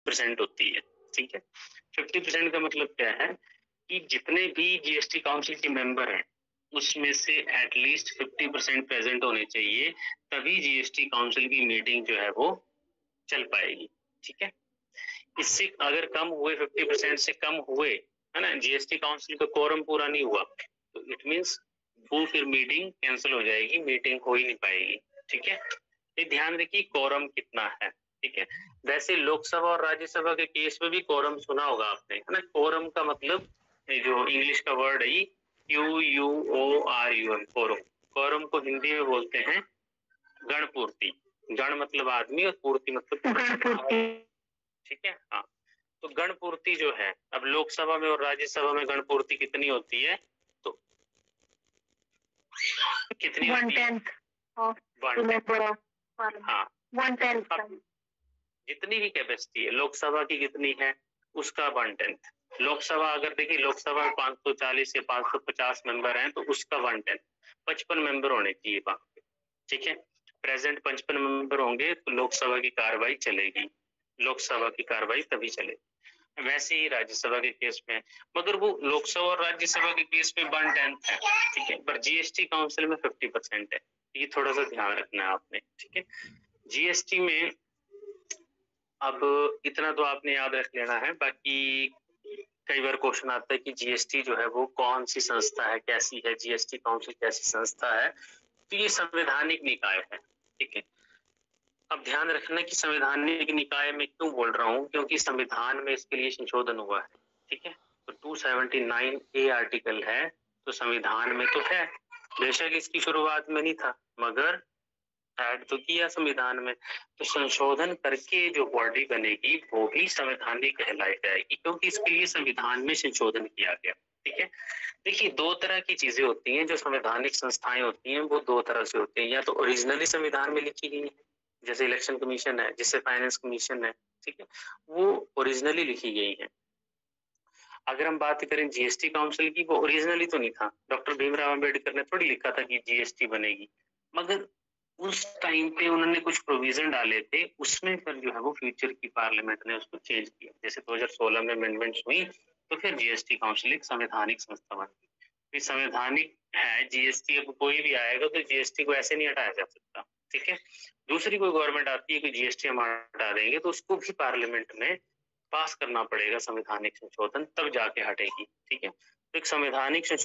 50% होती है, ठीक है। 50% का मतलब क्या है कि जितने भी जीएसटी काउंसिल के मेंबर हैं उसमें से एटलीस्ट 50% प्रेजेंट होने चाहिए, तभी जीएसटी काउंसिल की मीटिंग जो है वो चल पाएगी, ठीक है। इससे अगर कम हुए, 50% से कम हुए, है ना, जीएसटी काउंसिल का कोरम पूरा नहीं हुआ, तो इट मींस वो फिर मीटिंग कैंसिल हो जाएगी, मीटिंग हो ही नहीं पाएगी, ठीक है। ये ध्यान रखिए कोरम कितना है, ठीक है। वैसे लोकसभा और राज्यसभा के केस में भी कोरम सुना होगा आपने, है ना। कोरम का मतलब जो इंग्लिश का वर्ड है QUORUM, कोरम। कोरम को हिंदी में बोलते हैं गणपूर्ति। गण मतलब आदमी और पूर्ति मतलब, ठीक है। हाँ, तो गणपूर्ति जो है, अब लोकसभा में और राज्यसभा में गणपूर्ति कितनी होती है, तो कितनी होती है? 1/10 हाँ, 1/10। जितनी भी कैपेसिटी है लोकसभा की कितनी है, उसका 1/10। लोकसभा अगर देखिए, लोकसभा में 540 या 550 मेंबर हैं तो उसका 1/10, 55 मेंबर होने चाहिए वहां पे, ठीक है। प्रेजेंट 55 मेंबर होंगे तो लोकसभा की कार्रवाई चलेगी, लोकसभा की कार्रवाई तभी चलेगी। वैसे ही राज्यसभा के केस में, मगर वो लोकसभा और राज्यसभा के केस में 1/10 है, ठीक है, पर जीएसटी काउंसिल में 50% है, ये थोड़ा सा ध्यान रखना है आपने, ठीक है। जीएसटी में अब इतना तो आपने याद रख लेना है, बाकी कई बार क्वेश्चन आता है कि जीएसटी जो है वो कौन सी संस्था है, कैसी है, जीएसटी काउंसिल कैसी संस्था है, तो ये संवैधानिक निकाय है, ठीक है। अब ध्यान रखना कि संवैधानिक निकाय में क्यों बोल रहा हूँ, क्योंकि संविधान में इसके लिए संशोधन हुआ है, ठीक है। तो 279A आर्टिकल है, तो संविधान में तो है, बेशक इसकी शुरुआत में नहीं था, मगर ऐड तो किया संविधान में, तो संशोधन करके जो बॉडी बनेगी वो भी संवैधानिक कहलाई जाएगी, क्योंकि इसके लिए संविधान में संशोधन किया गया, ठीक है। देखिए, दो तरह की चीजें होती हैं, जो संवैधानिक संस्थाएं होती हैं वो दो तरह से होती हैं, या तो ओरिजिनली संविधान में लिखी गई है, जैसे इलेक्शन कमीशन है, जैसे फाइनेंस कमीशन है, ठीक है, वो ओरिजिनली लिखी गई है। अगर हम बात करें जीएसटी काउंसिल की, वो ओरिजिनली तो नहीं था, डॉक्टर भीमराव अंबेडकर ने थोड़ी लिखा था कि जीएसटी बनेगी, मगर उस टाइम पे उन्होंने कुछ प्रोविजन डाले थे, उसमें फिर जो है वो फ्यूचर की पार्लियामेंट ने उसको चेंज किया, जैसे 2016 में अमेंडमेंट्स हुई, तो फिर जीएसटी काउंसिल एक संवैधानिक संस्था बन गई। संवैधानिक है जीएसटी, अब कोई भी आएगा तो जीएसटी को ऐसे नहीं हटाया जा सकता, ठीक है। दूसरी कोई गवर्नमेंट आती है कि जीएसटी हम हटा देंगे, तो उसको भी पार्लियामेंट में पास करना पड़ेगा संवैधानिक संशोधन, तब जाके हटेगी, ठीक है। तो एक संवैधानिक संशोधन